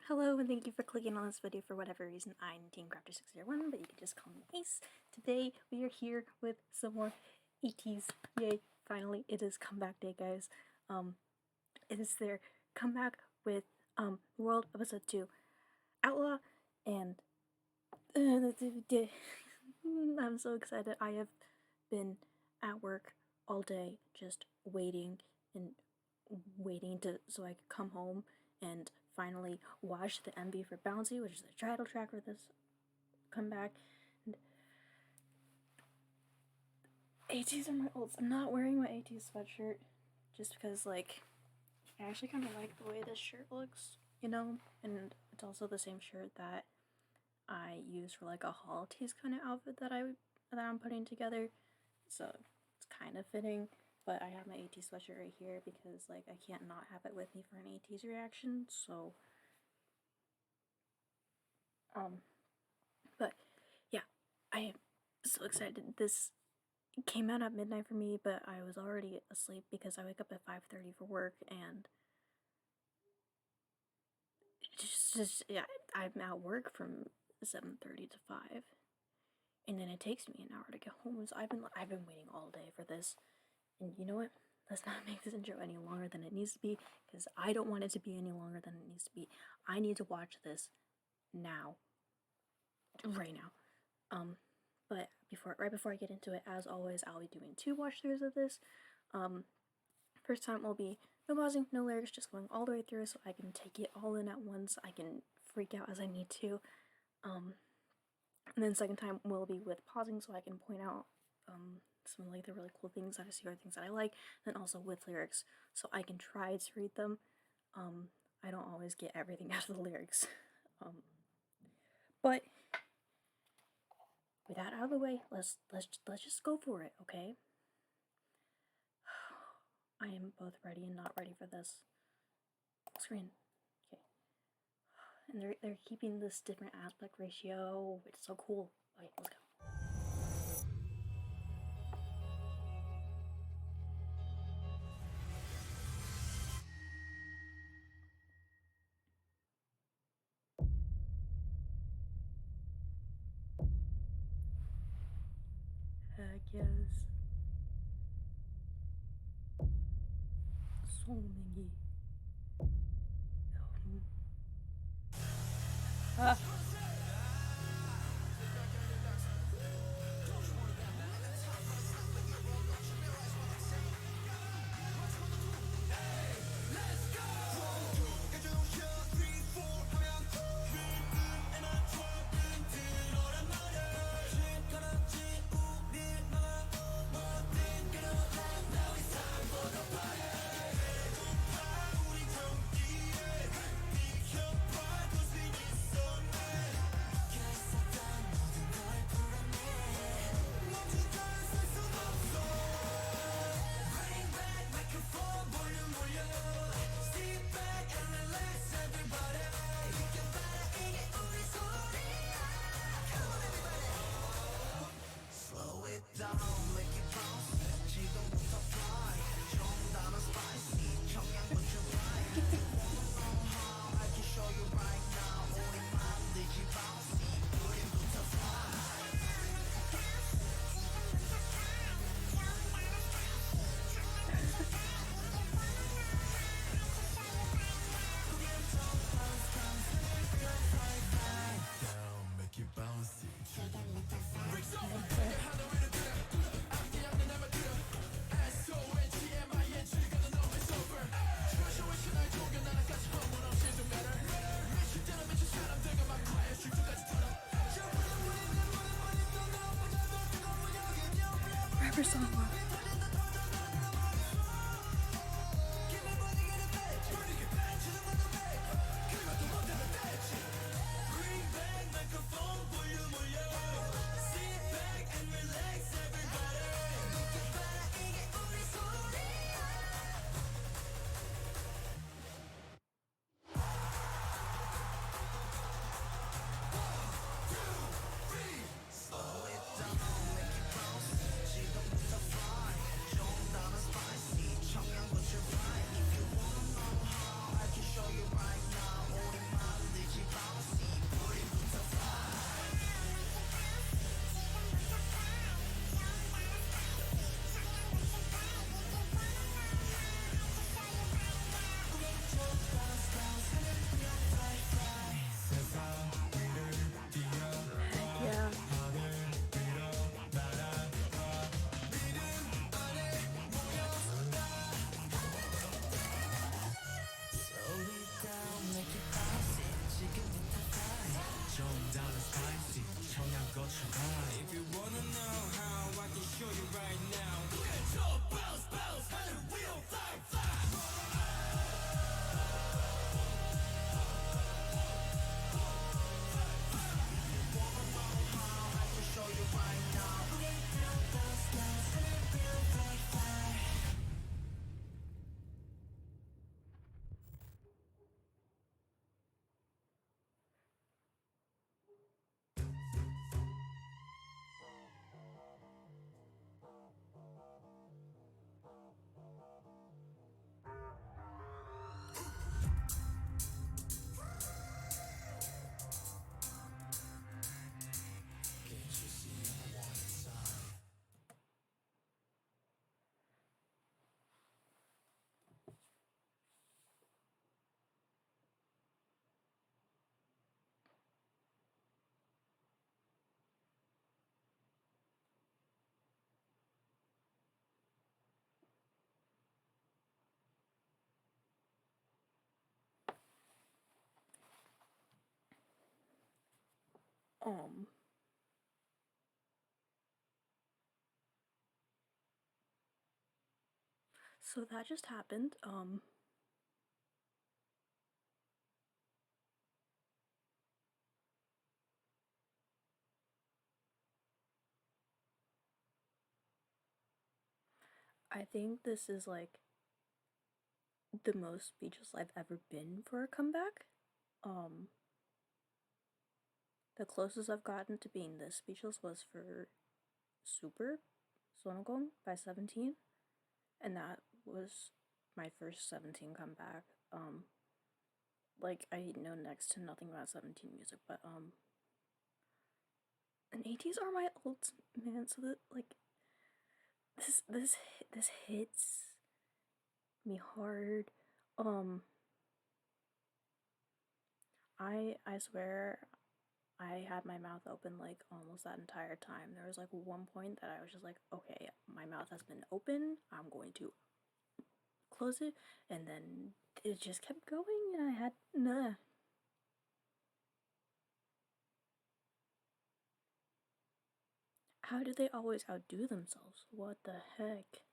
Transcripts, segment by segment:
Hello and thank you for clicking on this video for whatever reason. I'm TeamCrafter601, but you can just call me Ace. Today we are here with some more ATEEZ. Yay, finally, it is comeback day, guys. It is their comeback with World Episode 2 Outlaw, and I'm so excited. I have been at work all day just waiting so I could come home and finally watch the MV for BOUNCY, which is the title track for this comeback. And ATEEZ are my olds. I'm not wearing my ATEEZ sweatshirt just because, like, I actually kind of like the way this shirt looks, you know? And it's also the same shirt that I use for like a holidays kind of outfit that I'm putting together. So it's kind of fitting. But I have my ATEEZ sweatshirt right here because, like, I can't not have it with me for an ATEEZ reaction, so, but, yeah, I am so excited. This came out at midnight for me, but I was already asleep because I wake up at 5:30 for work, and yeah, I'm at work from 7:30 to 5, and then it takes me an hour to get home, so I've been waiting all day for this. And you know what? Let's not make this intro any longer than it needs to be, because I don't want it to be any longer than it needs to be. I need to watch this now. Right now. But right before I get into it, as always, I'll be doing 2 watch throughs of this. First time will be no pausing, no lyrics, just going all the way through so I can take it all in at once. I can freak out as I need to. And then second time will be with pausing so I can point out some of like the really cool things that I see or things that I like, and also with lyrics so I can try to read them. I don't always get everything out of the lyrics, but with that out of the way, let's just go for it, okay? I am both ready and not ready for this. Screen, okay. And they're keeping this different aspect ratio. It's so cool. Okay, let's go. Heck yes. So many. Ah. Rapper song. Um, so that just happened. I think this is like the most speechless I've ever been for a comeback. Um, the closest I've gotten to being this speechless was for Super Sonogong by 17, and that was my first 17 comeback. Like I know next to nothing about 17 music, but and ATEEZ are my ult, man. So that like this hits me hard. Um, I swear I had my mouth open like almost that entire time. There was like one point that I was just like, okay, my mouth has been open. I'm going to close it, and then it just kept going, and I had nah. How do they always outdo themselves? What the heck?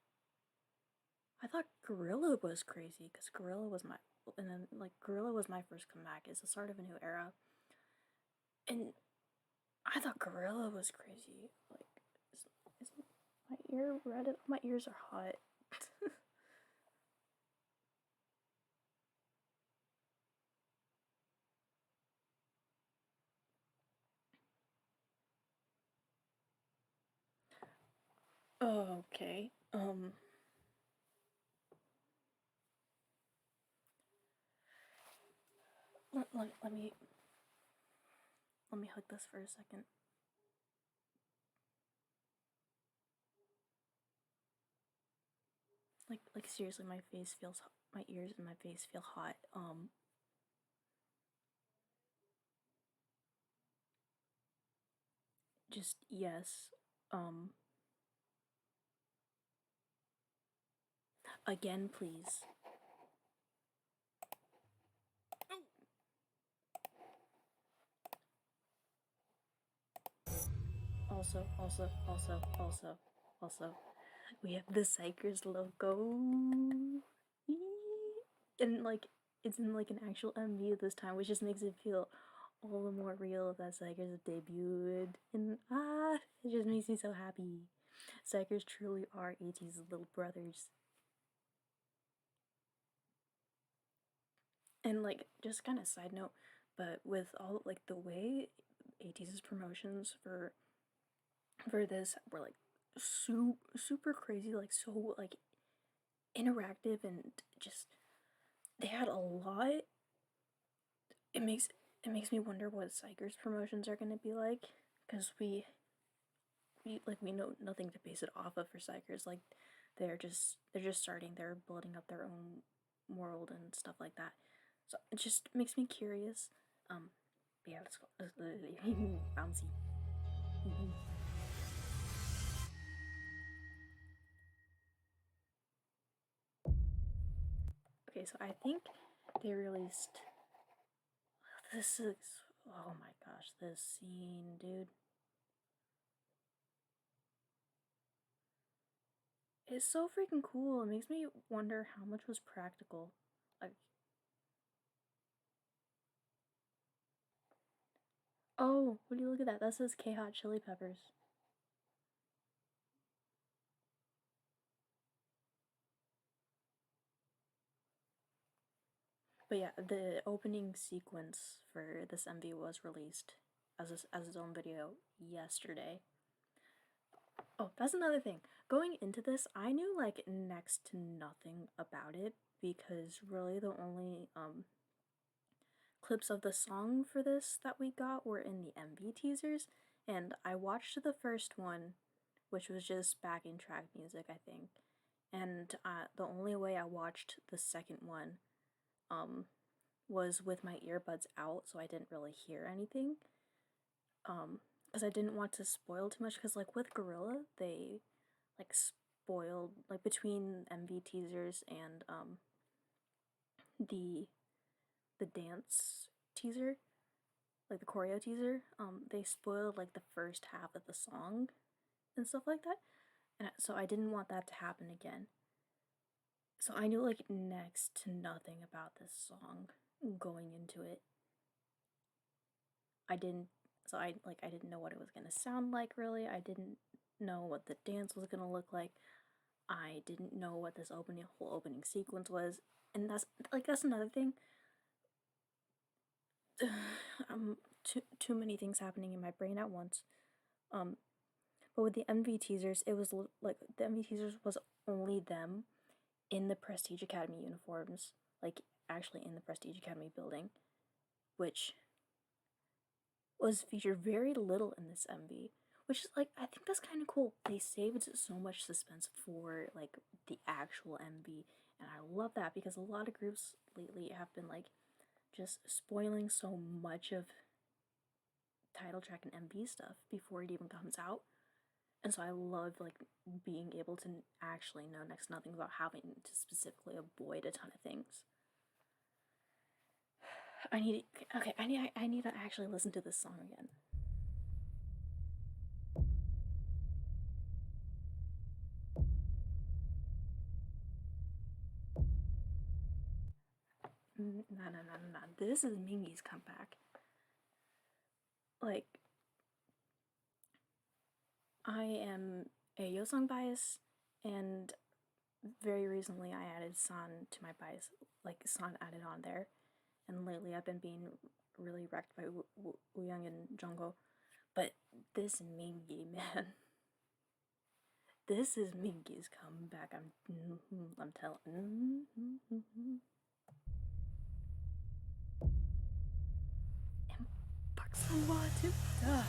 I thought Gorilla was crazy because Gorilla was my, and then like Gorilla was my first comeback. It's the start of a new era, and I thought Gorilla was crazy. Like, is my ear red? My ears are hot. Oh, okay. Let me hug this for a second. Like seriously, my face feels, my ears and my face feel hot. Just yes. Um, again, please. Also, we have the Psychers logo. And like, it's in like an actual MV this time, which just makes it feel all the more real that Psychers have debuted. And it just makes me so happy. Psychers truly are ATEEZ's little brothers. And like, just kind of side note, but with all like the way ATEEZ's promotions for this were like super crazy, like so like interactive, and just they had a lot. It makes me wonder what Psycher's promotions are gonna be like, because we know nothing to base it off of for Psychers. Like they're just starting, they're building up their own world and stuff like that. So it just makes me curious. But yeah, let's go. Bouncy. Okay, so I think they released. This is. Oh my gosh, this scene, dude. It's so freaking cool. It makes me wonder how much was practical. Like, oh, would you look at that? That says K Hot Chili Peppers. But yeah, the opening sequence for this MV was released as its own video yesterday. Oh, that's another thing. Going into this, I knew like next to nothing about it, because really the only clips of the song for this that we got were in the MV teasers, and I watched the first one, which was just backing track music, I think. And the only way I watched the second one was with my earbuds out, so I didn't really hear anything. Because I didn't want to spoil too much. Because like with Gorilla, they like spoiled like between MV teasers and the dance teaser. like the choreo teaser, they spoiled like the first half of the song and stuff like that, and so I didn't want that to happen again. So I knew like next to nothing about this song going into it. I didn't so I didn't know what it was gonna sound like really. I didn't know what the dance was gonna look like. I didn't know what this whole opening sequence was. And that's another thing. Too many things happening in my brain at once. But with the MV teasers, it was like the MV teasers was only them in the Prestige Academy uniforms, like actually in the Prestige Academy building, which was featured very little in this MV, which is like I think that's kind of cool. They saved so much suspense for like the actual MV, and I love that because a lot of groups lately have been like just spoiling so much of title track and MV stuff before it even comes out. And so I love like being able to actually know next to nothing about having to specifically avoid a ton of things. I need to actually listen to this song again. No. This is Mingy's comeback. Like, I am a Yosong bias, and very recently I added San to my bias. Like, San added on there. And lately I've been being really wrecked by Wooyoung and Jungkook. But this Mingy, man. This is Mingy's comeback. I'm telling. And Park Sung-hwa too. Duh.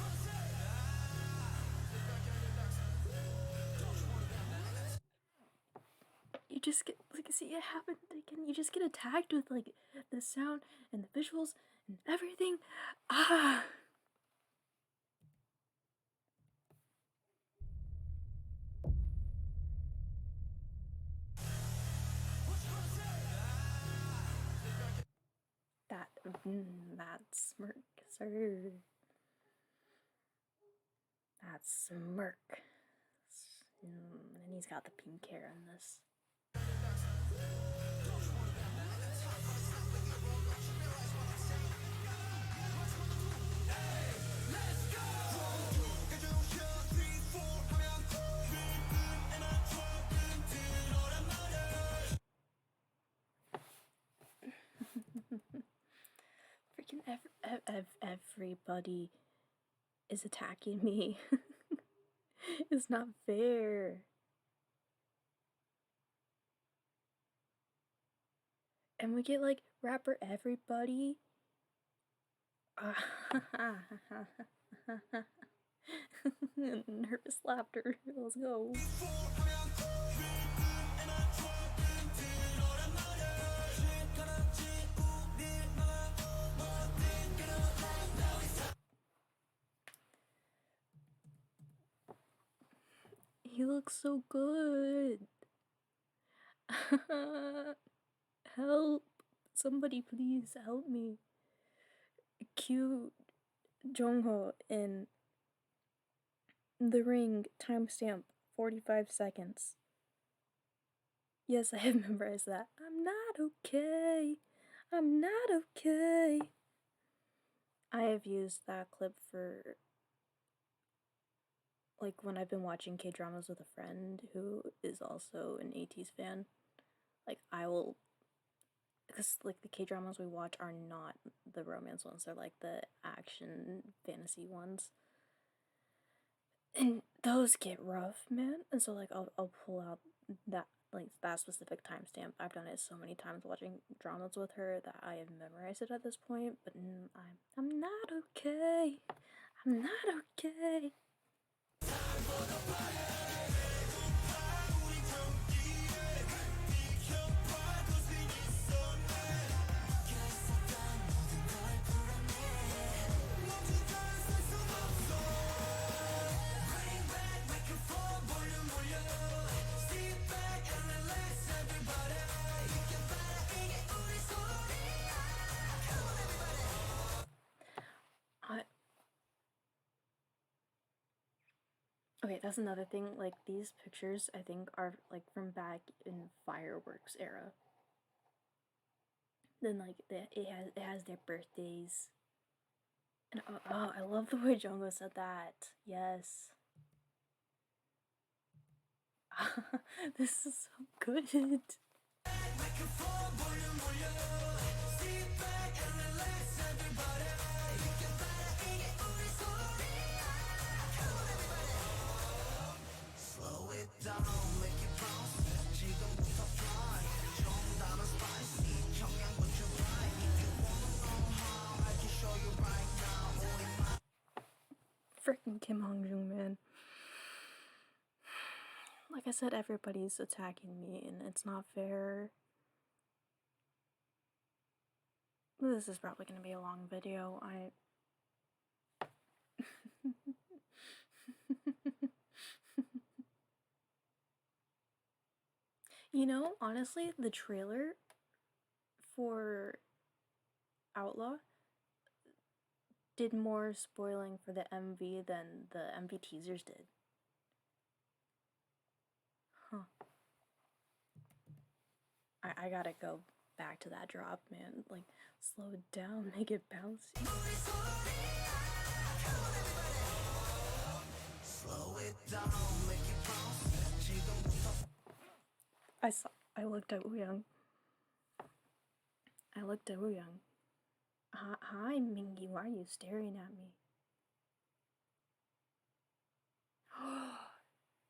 You just get like see it happen again. You just get attacked with like the sound and the visuals and everything. Ah. That smirk, sir. That smirk. And he's got the pink hair in this. Freaking everybody is attacking me. It's not fair. And we get like rapper everybody. Nervous laughter. Let's go. He looks so good. Help. Somebody please help me. Cue Jongho in the ring, timestamp 45 seconds. Yes, I have memorized that. I'm not okay. I'm not okay. I have used that clip for like when I've been watching K-dramas with a friend who is also an ATEEZ fan. Like I will, because like the K-dramas we watch are not the romance ones, they're like the action fantasy ones. And those get rough, man. And so like I'll pull out that like that specific timestamp. I've done it so many times watching dramas with her that I have memorized it at this point. But I'm not okay. I'm not okay. Okay, that's another thing. Like these pictures, I think are like from back in fireworks era. Then like it has their birthdays. And oh, I love the way Jongo said that. Yes. This is so good. Freaking Kim Hong-jung, man. Like I said, everybody's attacking me, and it's not fair. This is probably gonna be a long video. You know, honestly, the trailer for Outlaw did more spoiling for the MV than the MV teasers did. Huh. I gotta go back to that drop, man. Like, slow it down, make it bouncy. Slow it down, make it bouncy. I looked at Wooyoung. Hi, Mingy, why are you staring at me?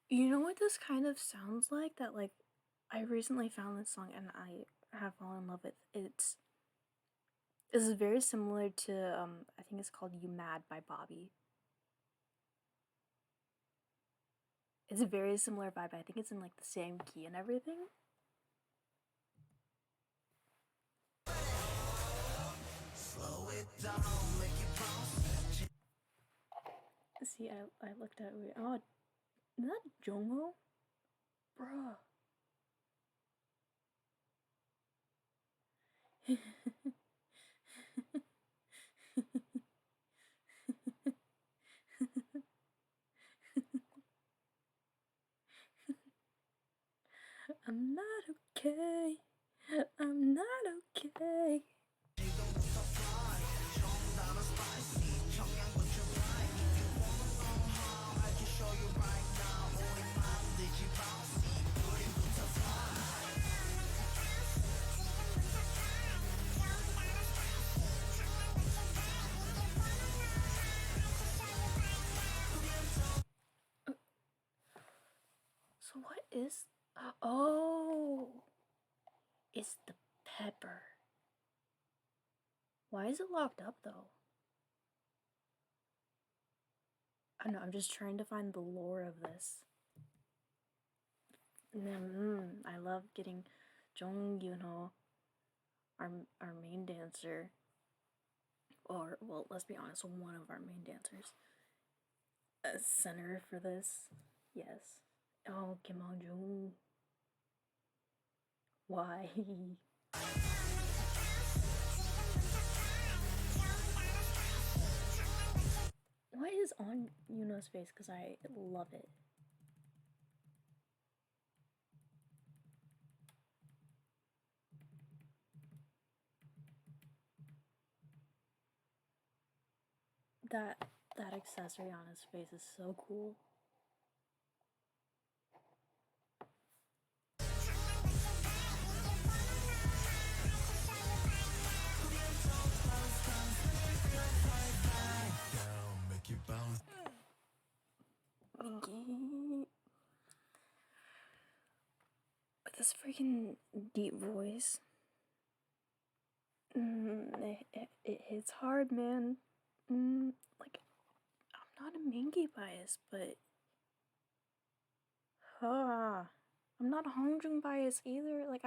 You know what this kind of sounds like? That, like, I recently found this song and I have fallen in love with. This is very similar to, I think it's called You Mad by Bobby. It's a very similar vibe. I think it's in, like, the same key and everything. Slow it down, make it bounce. See, I looked at it. Oh, is that Jongho? Bruh. I'm not okay. I'm not okay. So what is... Oh! It's the pepper. Why is it locked up, though? I don't know, I'm just trying to find the lore of this. I love getting Jong Yoon-ho, our main dancer, or, well, let's be honest, one of our main dancers, as center for this. Yes. Oh, Kim Hong-jung. Why? What is on Yuno's face? Because I love it. That accessory on his face is so cool. With this freaking deep voice, it hits hard, man. Like, I'm not a Mingy bias, but I'm not a Hongjung bias either. Like,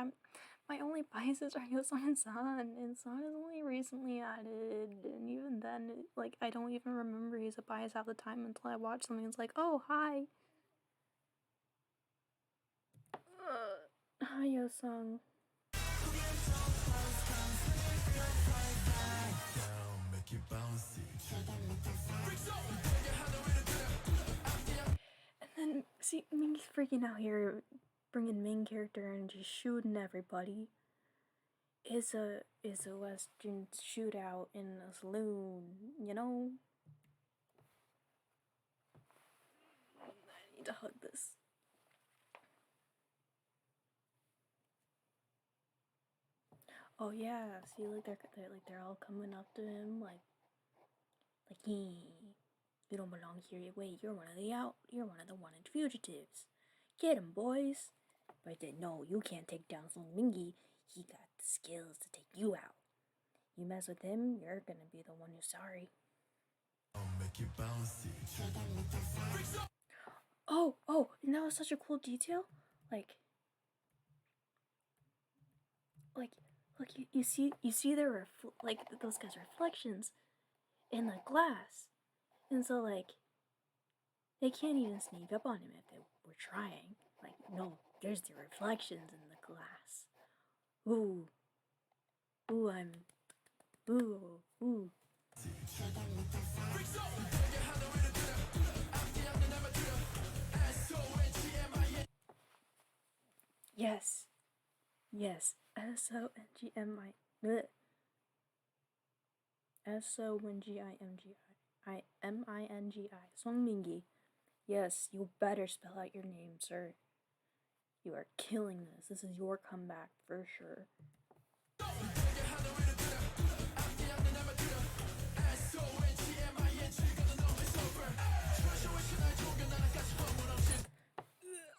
my only biases are Yosan and San, and San is only recently added, and even then, like, I don't even remember he's a bias half the time until I watch something. It's like, oh, hi. Hi, Yosung. And See, Mingy's freaking out here, bringing main character and just shooting everybody. Is a Western shootout in a saloon, you know? I need to hug this. Oh yeah, see, like they're all coming up to him, like, hey, you don't belong here. Wait, you're one of the wanted fugitives. Get him, boys. But I said, no, you can't take down Song Mingy. He got the skills to take you out. You mess with him, you're gonna be the one who's sorry. I'll make you bouncy. Oh, and that was such a cool detail. Like, look, you see their like those guys' reflections in the glass, and so like they can't even sneak up on him if they were trying. Like, no, there's the reflections in the glass. Ooh, ooh. Yes. SONGMI. SONGIMGI. Song Mingy. Yes, you better spell out your name, sir. You are killing this. This is your comeback for sure.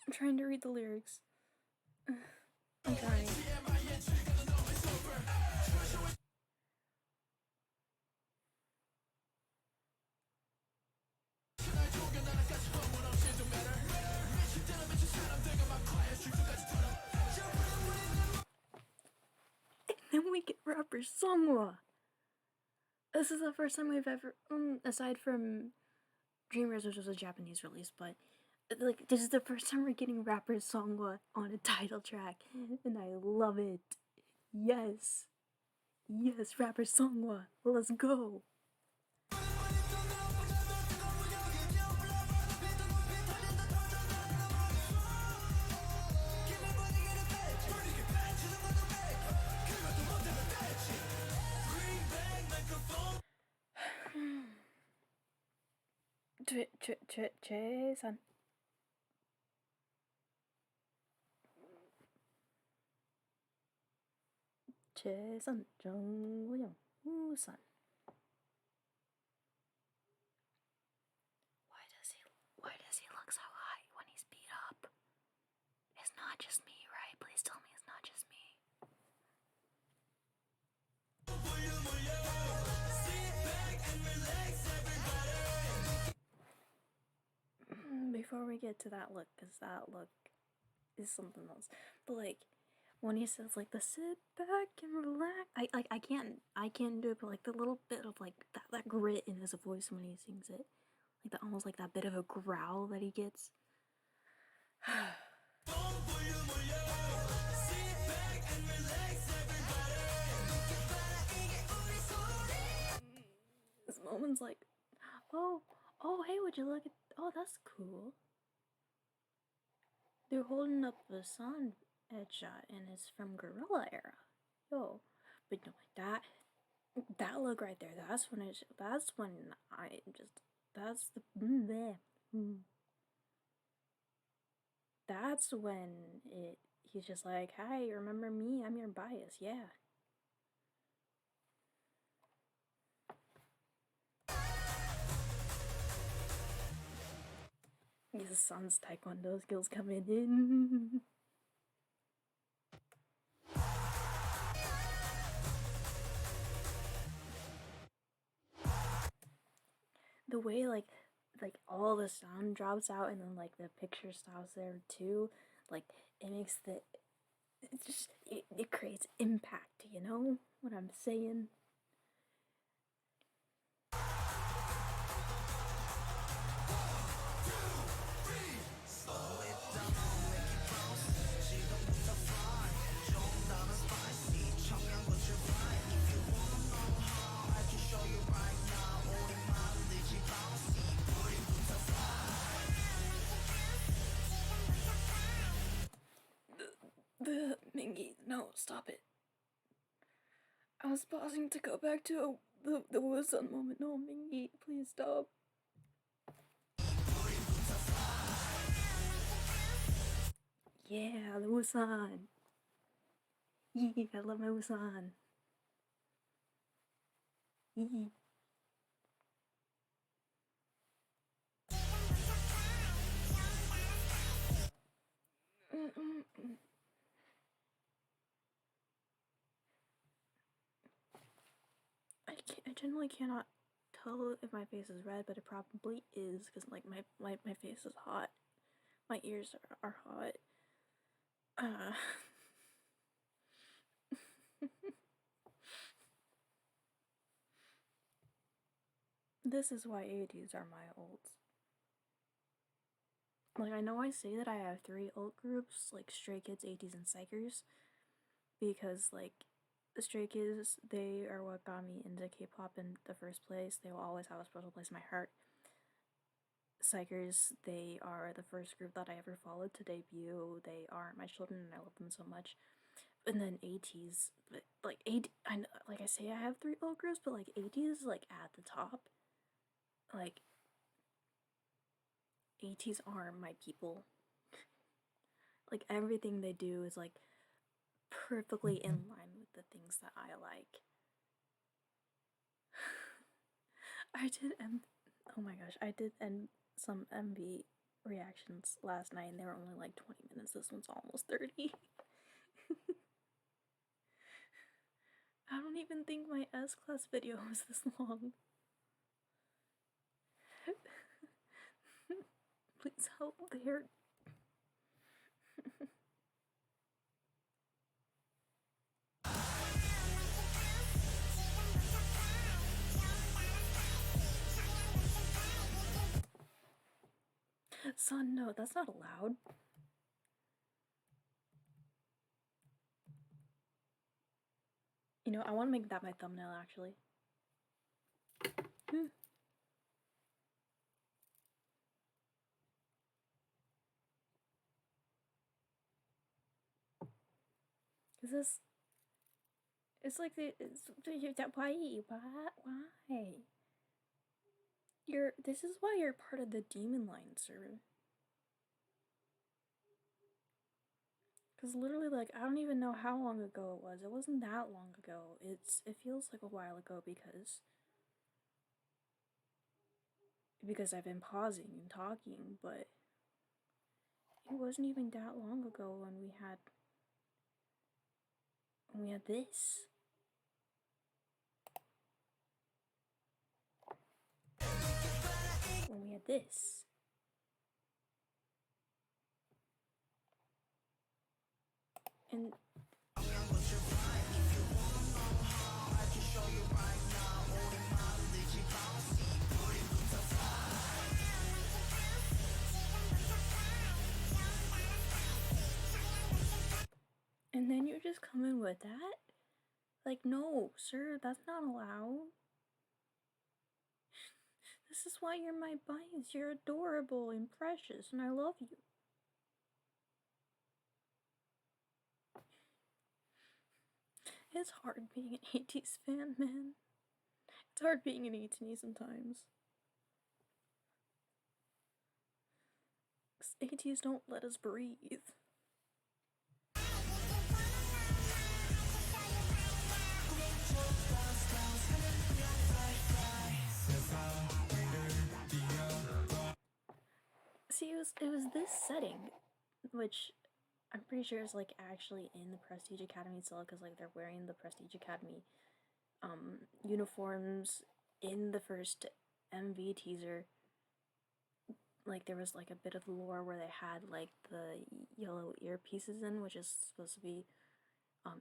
I'm trying to read the lyrics. I'm trying. And then we get rapper Songwa. This is the first time we've ever, aside from Dreamers, which was a Japanese release, but like this is the first time we're getting rapper Songwa on a title track, and I love it. Yes, rapper Songwa, let's go. Che-san. Che-san, Jung-Woo-san. Why does he look so high when he's beat up? It's not just me, right? Please tell me it's not just me. Before we get to that look, because that look is something else. But like when he says like the sit back and relax, I can't do it, but like the little bit of like that grit in his voice when he sings it, like that almost like that bit of a growl that he gets. This moment's like, oh, hey, would you look at? Oh, that's cool. They're holding up the sun headshot, and it's from Gorilla era. Yo, but no, that look right there. That's when that's the bleh. That's when he's just like, hi, remember me? I'm your bias, yeah. His son's taekwondo skills coming in. The way like all the sound drops out and then like the picture stops there too, like it makes it creates impact, you know what I'm saying? No, stop it. I was pausing to go back to the Wusan moment. No, Mingy, please stop. Yeah, the Wusan. Yee, I love my Wusan. Yee. I generally cannot tell if my face is red, but it probably is because like my face is hot. My ears are hot. This is why ATEEZ are my ults. Like, I know I say that I have 3 ult groups, like Stray Kids, ATEEZ, and Psychers, because, like, the Stray Kids, they are what got me into K-pop in the first place. They will always have a special place in my heart. Psychers, they are the first group that I ever followed to debut. They are my children, and I love them so much. And then ATEEZ, like, like I say, I have 3 ult groups, but, like, ATEEZ is, like, at the top. Like, ATEEZ are my people. Like, everything they do is, like, perfectly in line with the things that I like. Oh my gosh, I did some MV reactions last night and they were only like 20 minutes. This one's almost 30. I don't even think my S-Class video was this long. Please help, there. Son, no, that's not allowed. You know, I want to make that my thumbnail, actually. Is this... It's like why? This is why you're part of the demon line, sir. Because literally, like, I don't even know how long ago it was. It wasn't that long ago. It feels like a while ago because I've been pausing and talking, but it wasn't even that long ago when we had this. When we had this. And then you just come in with that? Like, no, sir, that's not allowed. This is why you're my bias. You're adorable and precious, and I love you. It's hard being an ATEEZ fan, man. It's hard being an ATEEZ sometimes. ATEEZ don't let us breathe. See, it was this setting, which I'm pretty sure is like actually in the Prestige Academy still, because like they're wearing the Prestige Academy uniforms in the first MV teaser. Like there was like a bit of lore where they had like the yellow earpieces in, which is supposed to be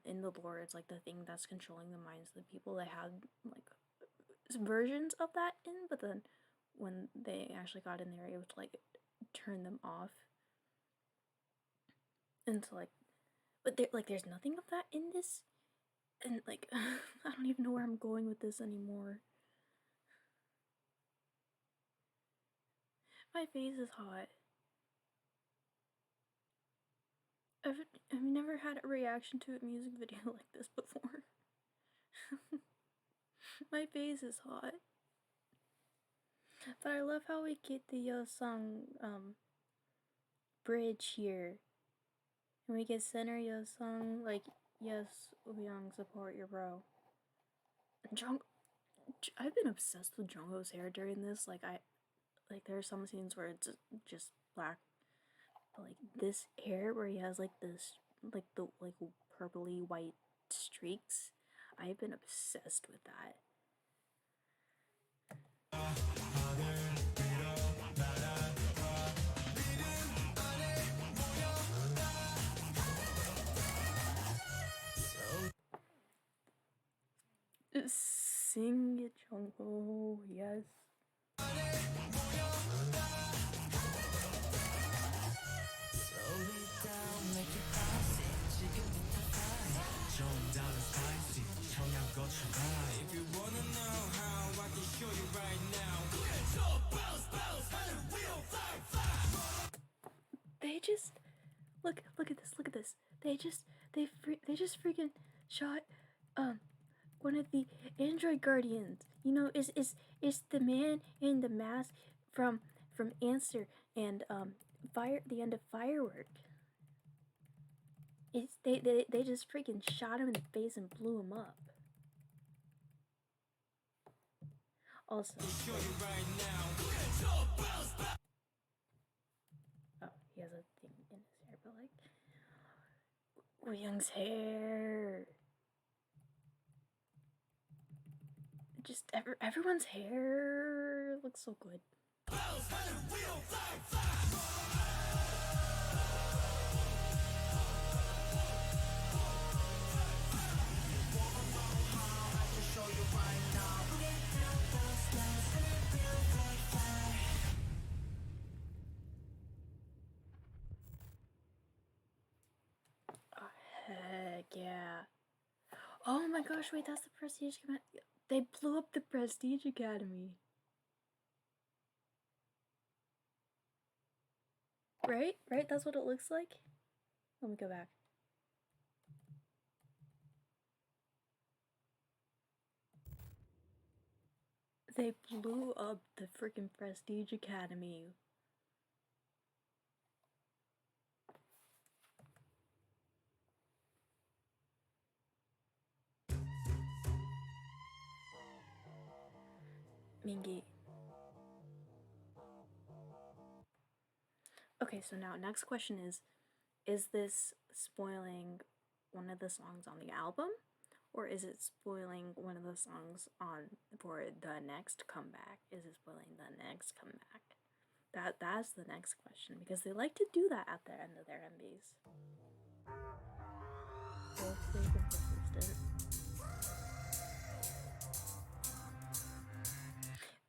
in the lore. It's like the thing that's controlling the minds of the people. They had like versions of that in, but then when they actually got in there, it would like turn them off. And so like, but there's nothing of that in this, and like I don't even know where I'm going with this anymore. My face is hot. I've never had a reaction to a music video like this before. My face is hot. But I love how we get the song bridge here. And we get center yo song like yes, Young support your bro. And I've been obsessed with Jungkook's hair during this. Like there are some scenes where it's just black, but like this hair where he has like this like the purpley white streaks. I've been obsessed with that. Sing it, Jungkook, yes. If you wanna know how, I can show you right now. They just look at this. They just freaking shot one of the android guardians. You know, is the man in the mask from Answer and the end of Firework. It's they just freaking shot him in the face and blew him up. Also, oh, he has a thing in his hair, but like Young's hair. Just everyone's hair looks so good. Oh, heck yeah. Oh my gosh, wait, that's the Prestige Academy. They blew up the Prestige Academy. Right? Right? That's what it looks like? Let me go back. They blew up the freaking Prestige Academy. Mingy. Okay, so now next question is this spoiling one of the songs on the album? Or is it spoiling one of the songs for the next comeback? Is it spoiling the next comeback? That's the next question, because they like to do that at the end of their MVs.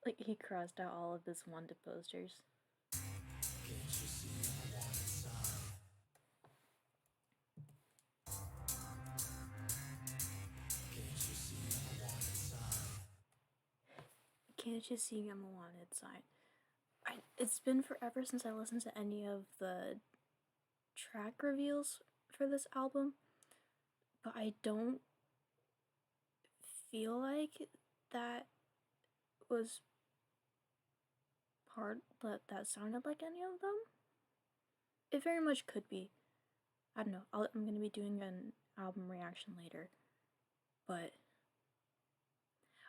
Like, he crossed out all of his wanted posters. Can't you see I'm a wanted sign? It's been forever since I listened to any of the track reveals for this album, but I don't feel like that was part that sounded like any of them. It very much could be. I don't know. I'm gonna be doing an album reaction later, but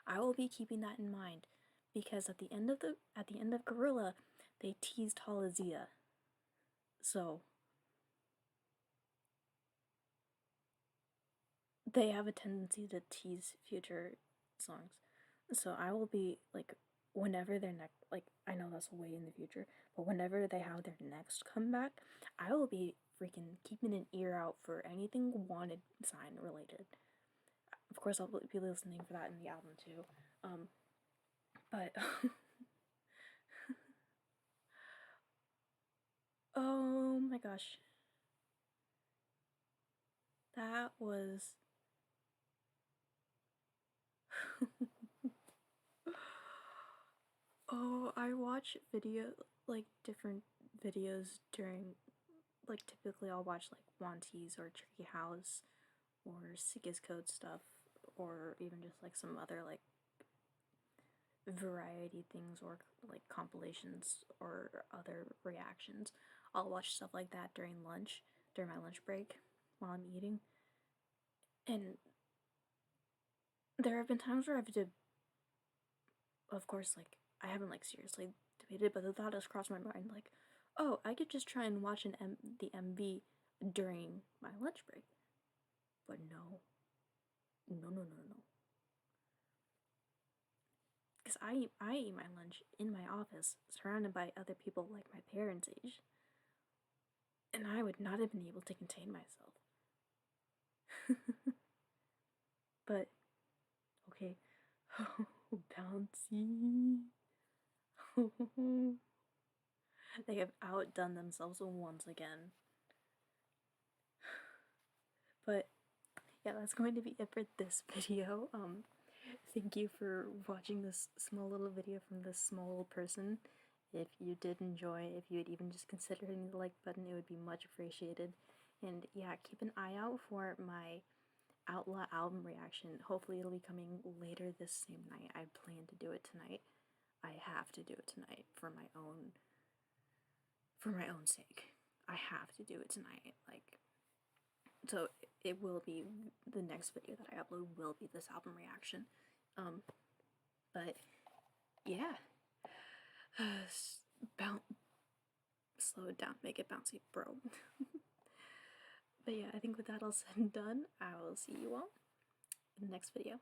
I will be keeping that in mind, because at the end of Gorilla, they teased Halazia. So they have a tendency to tease future songs. So I will be like, whenever their next, like, I know that's way in the future, but whenever they have their next comeback, I will be freaking keeping an ear out for anything wanted sign related. Of course, I'll be listening for that in the album too. But oh my gosh, that was oh, I watch different videos during like typically I'll watch like OUTDONE or Tricky House or Sika's Code stuff, or even just like some other like variety things or like compilations or other reactions. I'll watch stuff like that during my lunch break while I'm eating. And there have been times where of course, like, I haven't like seriously debated, but the thought has crossed my mind, like, oh, I could just try and watch the MV during my lunch break. But no. No, no, no, no. Because I eat my lunch in my office, surrounded by other people like my parents' age. And I would not have been able to contain myself. But, okay. Bouncy. They have outdone themselves once again. But yeah, that's going to be it for this video. Thank you for watching this small little video from this small little person. If you did enjoy, if you would even just consider hitting the like button, it would be much appreciated. And yeah, keep an eye out for my Outlaw album reaction. Hopefully it'll be coming later this same night. I plan to do it tonight. I have to do it tonight for my own sake. I have to do it tonight. Like, so it will be the next video that I upload will be this album reaction. But yeah, slow it down, make it bouncy, bro. But yeah, I think with that all said and done, I will see you all in the next video.